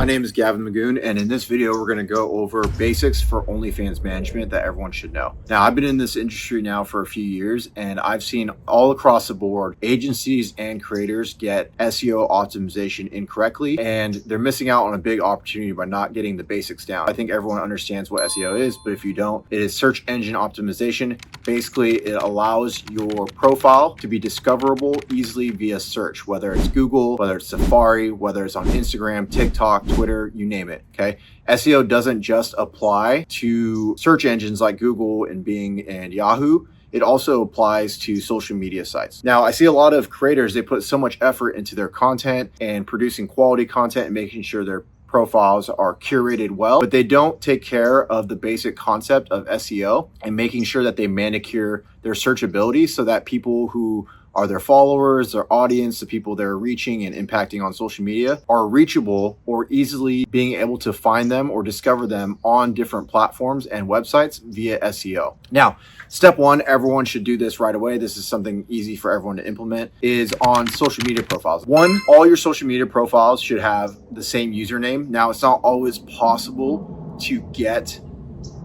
My name is Gavin Magoon, and in this video, we're going to go over basics for OnlyFans management that everyone should know. Now, I've been in this industry now for a few years, and I've seen all across the board, agencies and creators get SEO optimization incorrectly, and they're missing out on a big opportunity by not getting the basics down. I think everyone understands what SEO is, but if you don't, it is search engine optimization. Basically, it allows your profile to be discoverable easily via search, whether it's Google, whether it's Safari, whether it's on Instagram, TikTok, Twitter, you name it, okay? SEO doesn't just apply to search engines like Google and Bing and Yahoo. It also applies to social media sites. Now, I see a lot of creators, they put so much effort into their content and producing quality content and making sure their profiles are curated well, but they don't take care of the basic concept of SEO and making sure that they manicure their searchability so that people who are their followers, their audience, the people they're reaching and impacting on social media are reachable or easily being able to find them or discover them on different platforms and websites via SEO. Now, step one, everyone should do this right away. This is something easy for everyone to implement, is on social media profiles. One, all your social media profiles should have the same username. Now, it's not always possible to get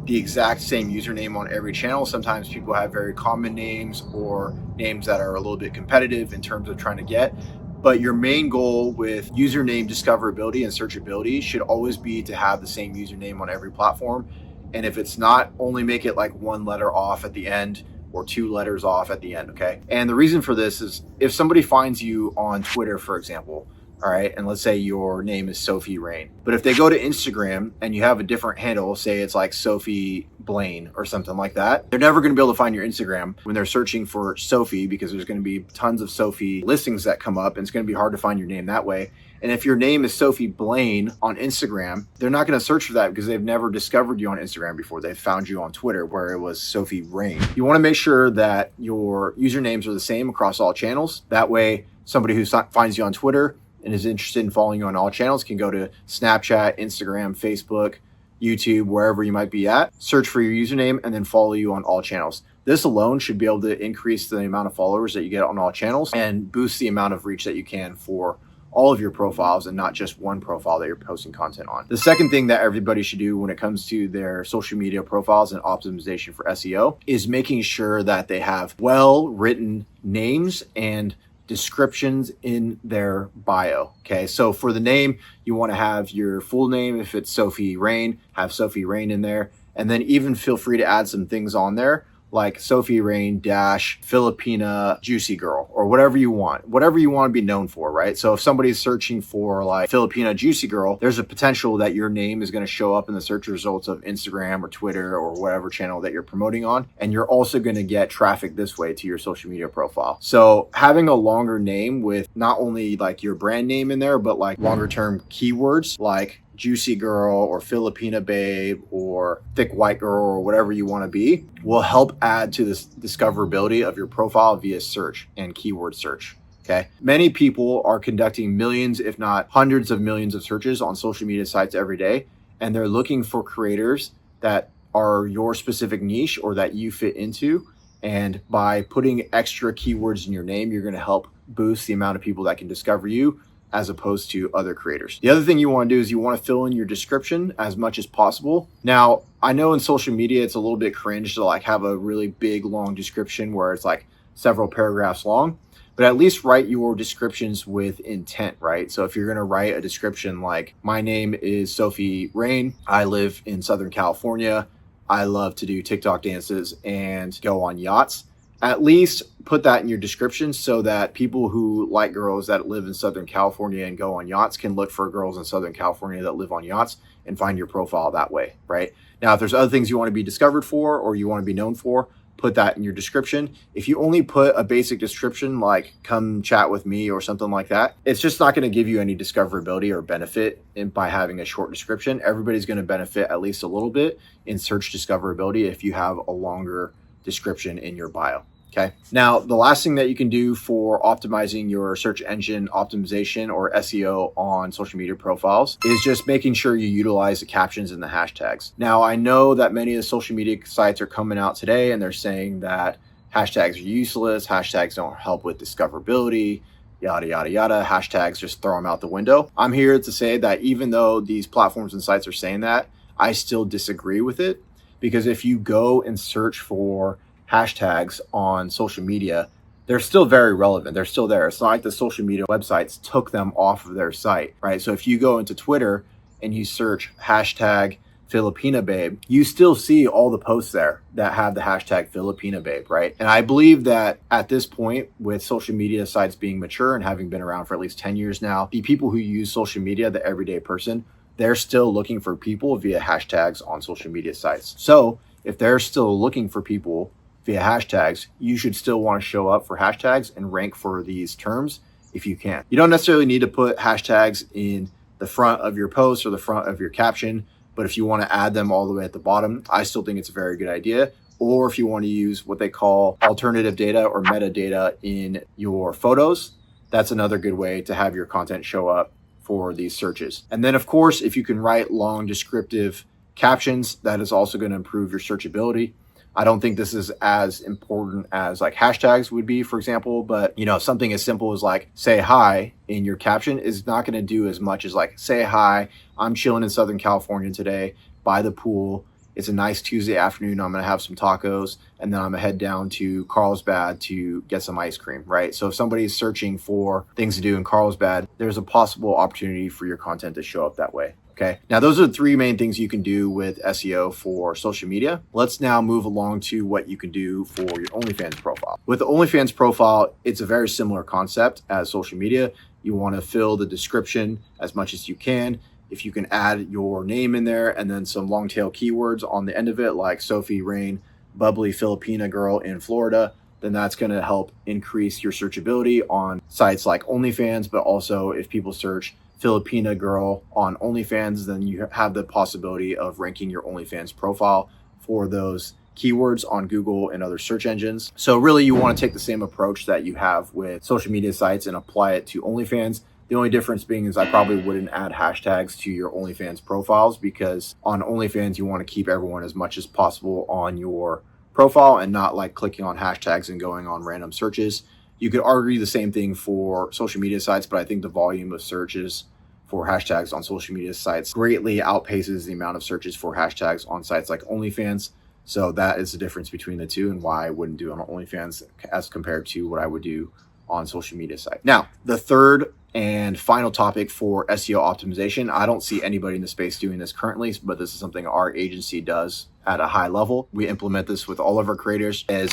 the exact same username on every channel. Sometimes people have very common names or names that are a little bit competitive in terms of trying to get. But your main goal with username discoverability and searchability should always be to have the same username on every platform. And if it's not, only make it like one letter off at the end or two letters off at the end, okay? And the reason for this is if somebody finds you on Twitter, for example, all right, and let's say your name is Sophie Rain, but if they go to Instagram and you have a different handle, say it's like Sophie Blaine or something like that, they're never going to be able to find your Instagram when they're searching for Sophie, because there's going to be tons of Sophie listings that come up and it's going to be hard to find your name that way. And if your name is Sophie Blaine on Instagram, they're not going to search for that because they've never discovered you on Instagram before. They've found you on Twitter where it was Sophie Rain. You want to make sure that your usernames are the same across all channels. That way, somebody who finds you on Twitter and is interested in following you on all channels can go to Snapchat, Instagram, Facebook, YouTube, wherever you might be at, search for your username and then follow you on all channels. This alone should be able to increase the amount of followers that you get on all channels and boost the amount of reach that you can for all of your profiles and not just one profile that you're posting content on. The second thing that everybody should do when it comes to their social media profiles and optimization for SEO is making sure that they have well-written names and descriptions in their bio. Okay, so for the name, you want to have your full name. If it's Sophie Rain, have Sophie Rain in there, and then even feel free to add some things on there like Sophie Rain dash Filipina Juicy Girl or whatever you want to be known for, right? So if somebody's searching for like Filipina Juicy Girl, there's a potential that your name is going to show up in the search results of Instagram or Twitter or whatever channel that you're promoting on. And you're also going to get traffic this way to your social media profile. So having a longer name with not only like your brand name in there, but like longer term keywords like Juicy Girl or Filipina Babe or Thick White Girl or whatever you want to be will help add to this discoverability of your profile via search and keyword search. Okay. Many people are conducting millions, if not hundreds of millions of searches on social media sites every day, and they're looking for creators that are your specific niche or that you fit into. And by putting extra keywords in your name, you're going to help boost the amount of people that can discover you as opposed to other creators. The other thing you want to do is you want to fill in your description as much as possible. Now, I know in social media, it's a little bit cringe to like have a really big, long description where it's like several paragraphs long, but at least write your descriptions with intent, right? So if you're going to write a description like, my name is Sophie Rain, I live in Southern California, I love to do TikTok dances and go on yachts, at least put that in your description so that people who like girls that live in Southern California and go on yachts can look for girls in Southern California that live on yachts and find your profile that way, right? Now, if there's other things you want to be discovered for or you want to be known for, put that in your description. If you only put a basic description like come chat with me or something like that, it's just not going to give you any discoverability or benefit by having a short description. Everybody's going to benefit at least a little bit in search discoverability if you have a longer description in your bio. Okay. Now, the last thing that you can do for optimizing your search engine optimization or SEO on social media profiles is just making sure you utilize the captions and the hashtags. Now, I know that many of the social media sites are coming out today and they're saying that hashtags are useless, hashtags don't help with discoverability, yada, yada, yada. Hashtags, just throw them out the window. I'm here to say that even though these platforms and sites are saying that, I still disagree with it, because if you go and search for hashtags on social media, they're still very relevant. They're still there. It's not like the social media websites took them off of their site, right? So if you go into Twitter and you search hashtag Filipina babe, you still see all the posts there that have the hashtag Filipina babe, right? And I believe that at this point, with social media sites being mature and having been around for at least 10 years now, the people who use social media, the everyday person, they're still looking for people via hashtags on social media sites. So if they're still looking for people via hashtags, you should still want to show up for hashtags and rank for these terms if you can. You don't necessarily need to put hashtags in the front of your post or the front of your caption, but if you want to add them all the way at the bottom, I still think it's a very good idea. Or if you want to use what they call alternative data or metadata in your photos, that's another good way to have your content show up for these searches. And then of course, if you can write long descriptive captions, that is also going to improve your searchability. I don't think this is as important as like hashtags would be, for example, but something as simple as like say hi in your caption is not going to do as much as like say hi, I'm chilling in Southern California today by the pool. It's a nice Tuesday afternoon. I'm going to have some tacos and then I'm going to head down to Carlsbad to get some ice cream, right? So if somebody's searching for things to do in Carlsbad, there's a possible opportunity for your content to show up that way. Okay. Now, those are the three main things you can do with SEO for social media. Let's now move along to what you can do for your OnlyFans profile. With the OnlyFans profile, it's a very similar concept as social media. You want to fill the description as much as you can. If you can add your name in there and then some long tail keywords on the end of it, like Sophie Rain, bubbly Filipina girl in Florida, then that's going to help increase your searchability on sites like OnlyFans. But also if people search Filipina girl on OnlyFans, then you have the possibility of ranking your OnlyFans profile for those keywords on Google and other search engines. So really you want to take the same approach that you have with social media sites and apply it to OnlyFans. The only difference being is I probably wouldn't add hashtags to your OnlyFans profiles, because on OnlyFans you want to keep everyone as much as possible on your profile and not like clicking on hashtags and going on random searches. You could argue the same thing for social media sites, but I think the volume of searches for hashtags on social media sites greatly outpaces the amount of searches for hashtags on sites like OnlyFans. So that is the difference between the two and why I wouldn't do it on OnlyFans as compared to what I would do on social media site. Now, the third and final topic for SEO optimization, I don't see anybody in the space doing this currently, but this is something our agency does at a high level. We implement this with all of our creators as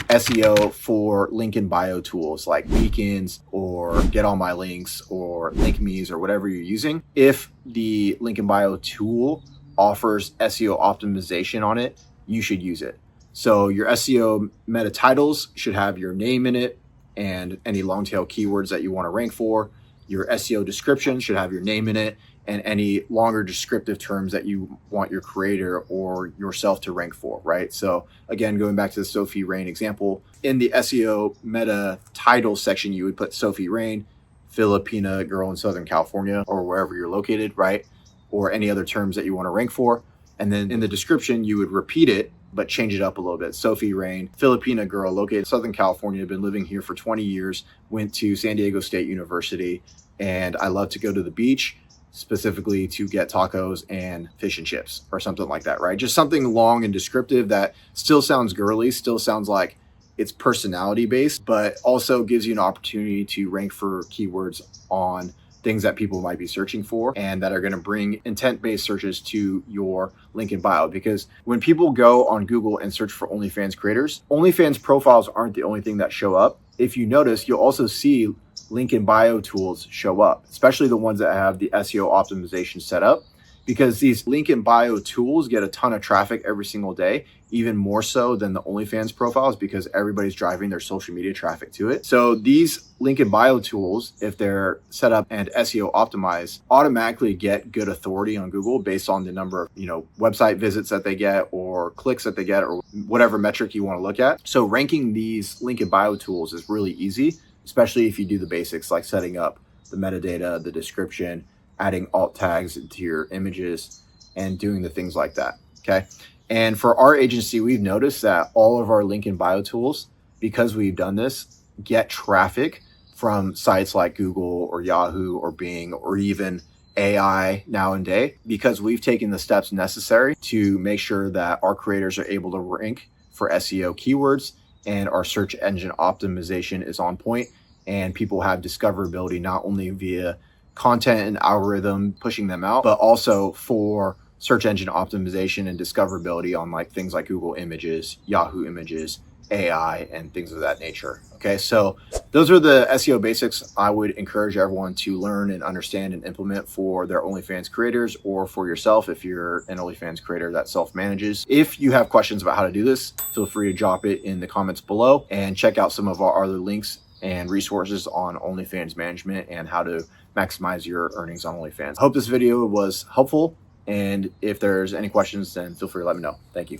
SEO for link in bio tools like Beacons or Get All My Links or Link Me's or whatever you're using. If the link in bio tool offers SEO optimization on it, you should use it. So your SEO meta titles should have your name in it and any long tail keywords that you want to rank for. Your SEO description should have your name in it and any longer descriptive terms that you want your creator or yourself to rank for, right? So again, going back to the Sophie Rain example, in the SEO meta title section, you would put Sophie Rain, Filipina girl in Southern California, or wherever you're located, right? Or any other terms that you want to rank for. And then in the description, you would repeat it, but change it up a little bit. Sophie Rain, Filipina girl, located in Southern California, been living here for 20 years, went to San Diego State University, and I love to go to the beach, specifically to get tacos and fish and chips or something like that, right? Just something long and descriptive that still sounds girly, still sounds like it's personality based, but also gives you an opportunity to rank for keywords on things that people might be searching for and that are going to bring intent-based searches to your link in bio. Because when people go on Google and search for OnlyFans creators, OnlyFans profiles aren't the only thing that show up. If you notice, you'll also see link in bio tools show up, especially the ones that have the SEO optimization set up, because these link in bio tools get a ton of traffic every single day, even more so than the OnlyFans profiles, because everybody's driving their social media traffic to it. So these link in bio tools, if they're set up and SEO optimized, automatically get good authority on Google based on the number of, website visits that they get or clicks that they get or whatever metric you want to look at. So ranking these link in bio tools is really easy, especially if you do the basics like setting up the metadata, the description, adding alt tags into your images, and doing the things like that, okay? And for our agency, we've noticed that all of our link in bio tools, because we've done this, get traffic from sites like Google or Yahoo or Bing or even AI now and day, because we've taken the steps necessary to make sure that our creators are able to rank for SEO keywords and our search engine optimization is on point and people have discoverability not only via content and algorithm pushing them out, but also for search engine optimization and discoverability on like things like Google Images, Yahoo Images, AI, and things of that nature. Okay, so those are the SEO basics I would encourage everyone to learn and understand and implement for their OnlyFans creators or for yourself if you're an OnlyFans creator that self-manages. If you have questions about how to do this, feel free to drop it in the comments below and check out some of our other links and resources on OnlyFans management and how to maximize your earnings on OnlyFans. I hope this video was helpful, and if there's any questions, then feel free to let me know. Thank you.